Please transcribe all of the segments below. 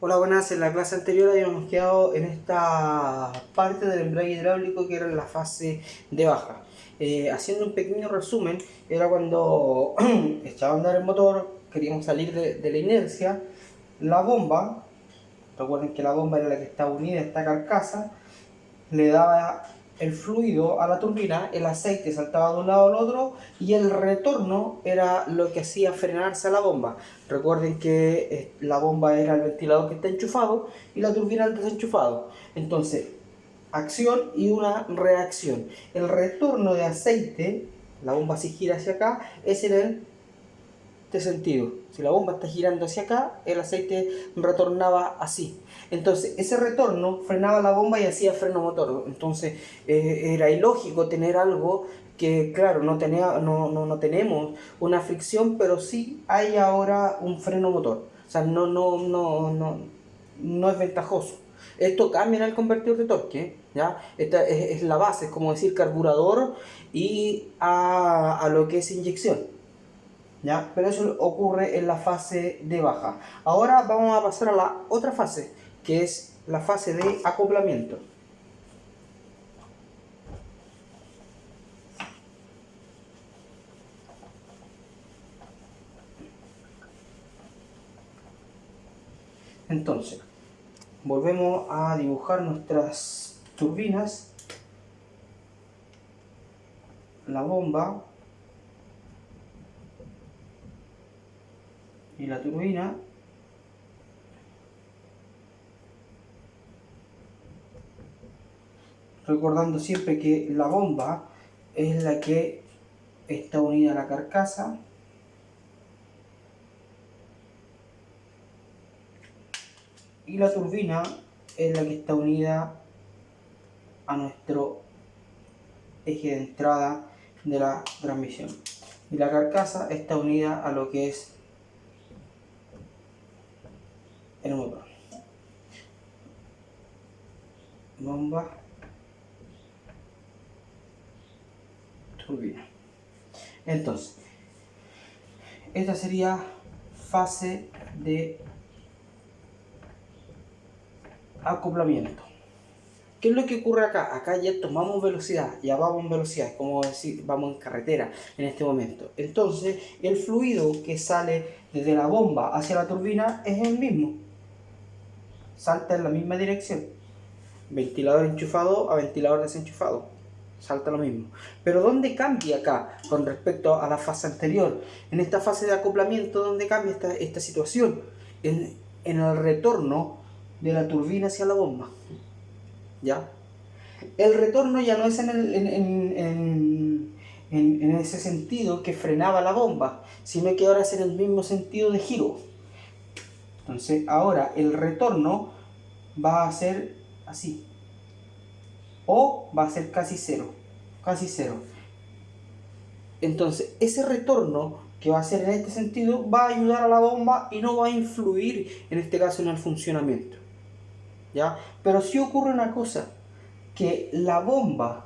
Hola, buenas. En la clase anterior habíamos quedado en esta parte del embrague hidráulico que era la fase de baja. Haciendo un pequeño resumen, era cuando echaba a andar el motor, queríamos salir de la inercia, la bomba, recuerden que la bomba era la que estaba unida a esta carcasa, le daba el fluido a la turbina, el aceite saltaba de un lado al otro y el retorno era lo que hacía frenarse a la bomba. Recuerden que la bomba era el ventilador que está enchufado y la turbina el desenchufado. Entonces, acción y una reacción. El retorno de aceite, la bomba si gira hacia acá, es en el este sentido. Si la bomba está girando hacia acá, el aceite retornaba así. Entonces, ese retorno frenaba la bomba y hacía freno motor. Entonces, era ilógico tener algo que, claro, no tenemos una fricción, pero sí hay ahora un freno motor. O sea, no es ventajoso. Esto cambia en el convertidor de torque, ¿ya? Esta es la base, es como decir carburador y a lo que es inyección. ¿Ya? Pero eso ocurre en la fase de baja. Ahora vamos a pasar a la otra fase, que es la fase de acoplamiento. Entonces, volvemos a dibujar nuestras turbinas, la bomba y la turbina. Recordando siempre que la bomba es la que está unida a la carcasa y la turbina es la que está unida a nuestro eje de entrada de la transmisión. Y la carcasa está unida a lo que es el motor. Bomba, turbina. Entonces, esta sería fase de acoplamiento. ¿Qué es lo que ocurre acá? Acá ya tomamos velocidad, ya vamos en velocidad, es como decir, vamos en carretera en este momento. Entonces, el fluido que sale desde la bomba hacia la turbina es el mismo. Salta en la misma dirección. Ventilador enchufado a ventilador desenchufado. Salta lo mismo. Pero ¿dónde cambia acá con respecto a la fase anterior? En esta fase de acoplamiento, ¿dónde cambia esta situación? En el retorno de la turbina hacia la bomba. ¿Ya? El retorno ya no es en ese sentido que frenaba la bomba, sino que ahora es en el mismo sentido de giro. Entonces ahora el retorno va a ser así. O va a ser casi cero. Casi cero. Entonces ese retorno que va a ser en este sentido va a ayudar a la bomba y no va a influir en este caso en el funcionamiento. ¿Ya? Pero sí ocurre una cosa, que la bomba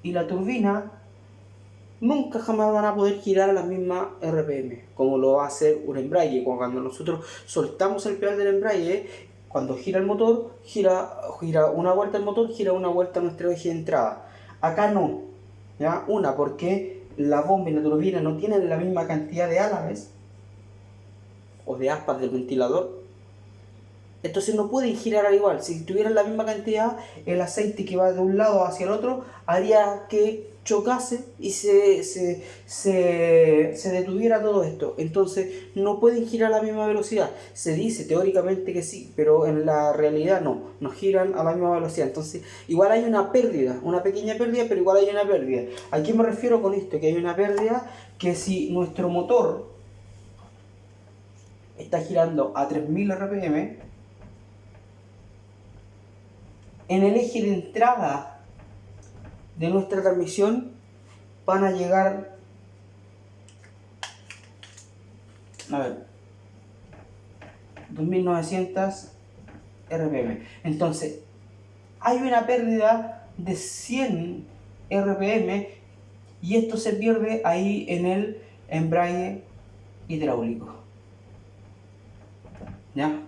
y la turbina nunca jamás van a poder girar a la misma RPM, como lo va a hacer un embrague. Cuando nosotros soltamos el pedal del embrague, cuando gira el motor, gira una vuelta el motor, gira una vuelta nuestro eje de entrada. Acá no, ¿ya? Porque la bomba y la turbina no tienen la misma cantidad de álabes o de aspas del ventilador. Entonces no pueden girar al igual. Si tuvieran la misma cantidad, el aceite que va de un lado hacia el otro haría que chocase y se detuviera todo esto. Entonces no pueden girar a la misma velocidad. Se dice teóricamente que sí, pero en la realidad no giran a la misma velocidad. Entonces igual hay una pérdida, una pequeña pérdida, pero igual hay una pérdida. ¿A qué me refiero con esto? Que hay una pérdida que si nuestro motor está girando a 3000 RPM, en el eje de entrada de nuestra transmisión van a llegar, a ver, 2900 RPM. Entonces, hay una pérdida de 100 RPM y esto se pierde ahí en el embrague hidráulico. ¿Ya?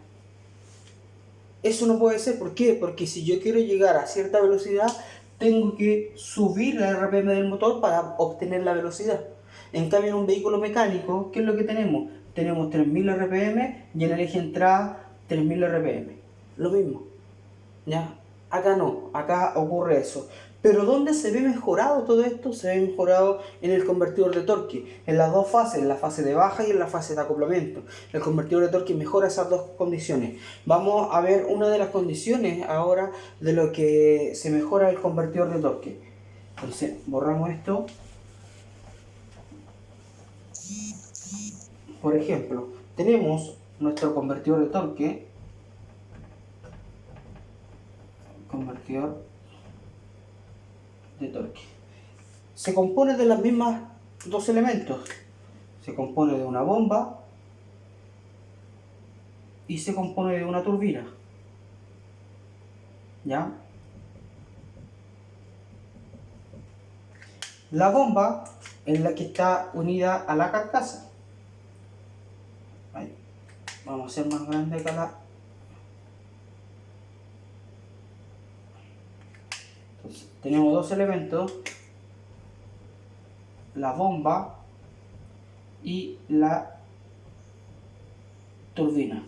Eso no puede ser, ¿por qué? Porque si yo quiero llegar a cierta velocidad, tengo que subir la RPM del motor para obtener la velocidad. En cambio, en un vehículo mecánico, ¿qué es lo que tenemos? Tenemos 3000 RPM y en el eje entrada 3000 RPM. Lo mismo. ¿Ya? Acá no, acá ocurre eso. Pero ¿dónde se ve mejorado todo esto? Se ve mejorado en el convertidor de torque, en las dos fases, en la fase de baja y en la fase de acoplamiento. El convertidor de torque mejora esas dos condiciones. Vamos a ver una de las condiciones ahora de lo que se mejora el convertidor de torque. Entonces, borramos esto. Por ejemplo, tenemos nuestro convertidor de torque. Convertidor de torque. Se compone de las mismas dos elementos. Se compone de una bomba y se compone de una turbina. ¿Ya? La bomba es la que está unida a la carcasa. Ahí. Vamos a hacer más grande acá la... Entonces, tenemos dos elementos, la bomba y la turbina.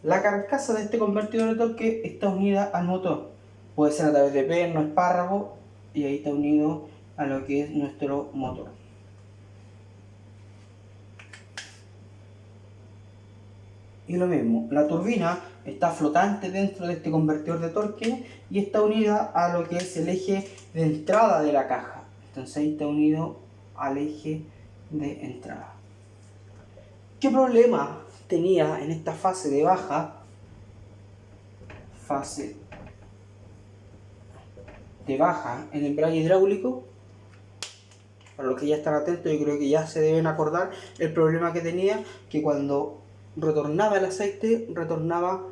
La carcasa de este convertidor de torque está unida al motor. Puede ser a través de perno, espárrago, y ahí está unido a lo que es nuestro motor. Y lo mismo, la turbina está flotante dentro de este convertidor de torque y está unida a lo que es el eje de entrada de la caja. Entonces ahí está unido al eje de entrada. ¿Qué problema tenía en esta fase de baja? Fase de baja en embrague hidráulico. Para los que ya están atentos, yo creo que ya se deben acordar el problema que tenía, que cuando retornaba el aceite, retornaba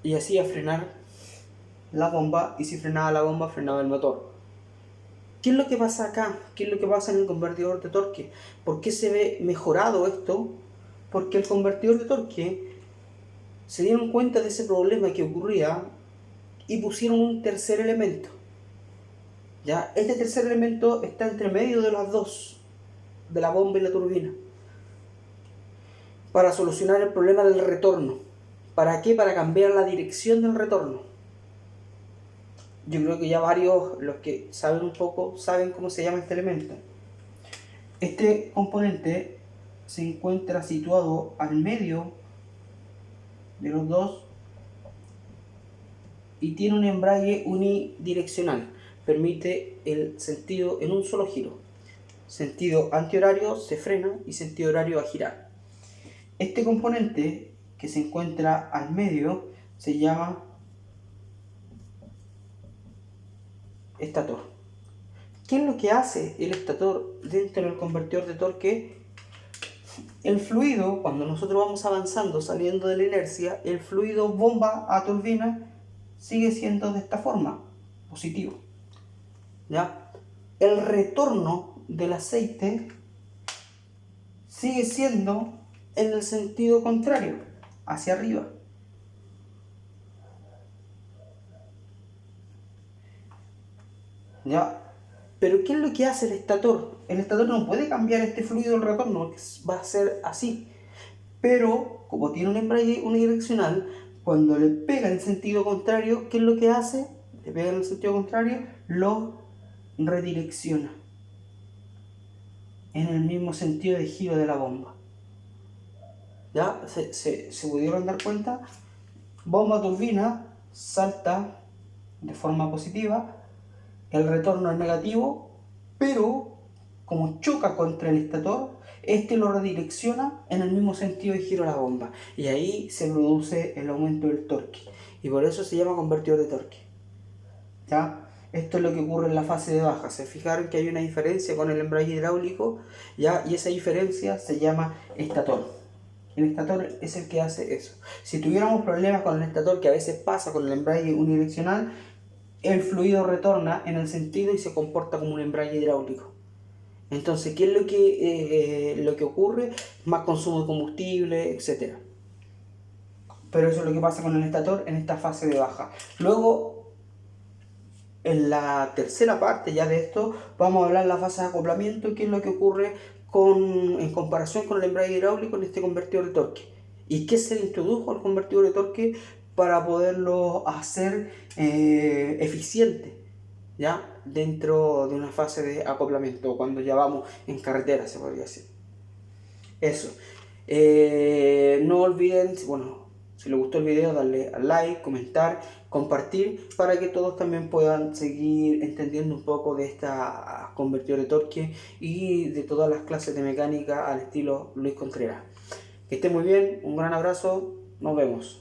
y hacía frenar la bomba, y si frenaba la bomba, frenaba el motor. ¿Qué es lo que pasa acá? ¿Qué es lo que pasa en el convertidor de torque? ¿Por qué se ve mejorado esto? Porque el convertidor de torque se dieron cuenta de ese problema que ocurría y pusieron un tercer elemento. ¿Ya? Este tercer elemento está entre medio de las dos, de la bomba y la turbina, para solucionar el problema del retorno. ¿Para qué? Para cambiar la dirección del retorno. Yo creo que ya varios, los que saben un poco, saben cómo se llama este elemento. Este componente se encuentra situado al medio de los dos y tiene un embrague unidireccional. Permite el sentido en un solo giro. Sentido antihorario se frena y sentido horario a girar. Este componente que se encuentra al medio se llama estator. ¿Qué es lo que hace el estator dentro del convertidor de torque? El fluido, cuando nosotros vamos avanzando, saliendo de la inercia, el fluido bomba a turbina sigue siendo de esta forma, positivo. ¿Ya? El retorno del aceite sigue siendo en el sentido contrario, hacia arriba. ¿Ya? Pero ¿qué es lo que hace el estator? El estator no puede cambiar este fluido del retorno, va a ser así. Pero, como tiene un embrague unidireccional, cuando le pega en sentido contrario, ¿qué es lo que hace? Le pega en el sentido contrario, lo redirecciona en el mismo sentido de giro de la bomba. ¿Ya? ¿Se pudieron dar cuenta? Bomba turbina salta de forma positiva, el retorno es negativo, pero como choca contra el estator, este lo redirecciona en el mismo sentido de giro de la bomba, y ahí se produce el aumento del torque, y por eso se llama convertidor de torque. ¿Ya? Esto es lo que ocurre en la fase de baja. Se fijaron que hay una diferencia con el embrague hidráulico, ¿ya? Y esa diferencia se llama estator. El estator es el que hace eso. Si tuviéramos problemas con el estator, que a veces pasa con el embrague unidireccional, el fluido retorna en el sentido y se comporta como un embrague hidráulico. Entonces, ¿qué es lo que ocurre? Más consumo de combustible, etc. pero eso es lo que pasa con el estator en esta fase de baja. Luego, en la tercera parte ya de esto, vamos a hablar de la fase de acoplamiento, que es lo que ocurre en comparación con el embrague hidráulico en este convertidor de torque. ¿Y qué se le introdujo al convertidor de torque para poderlo hacer eficiente, ¿ya? Dentro de una fase de acoplamiento, cuando ya vamos en carretera, se podría decir. Eso. No olviden, bueno, si les gustó el video, darle al like, comentar, compartir, para que todos también puedan seguir entendiendo un poco de esta convertidor de torque y de todas las clases de mecánica al estilo Luis Contreras. Que estén muy bien, un gran abrazo, nos vemos.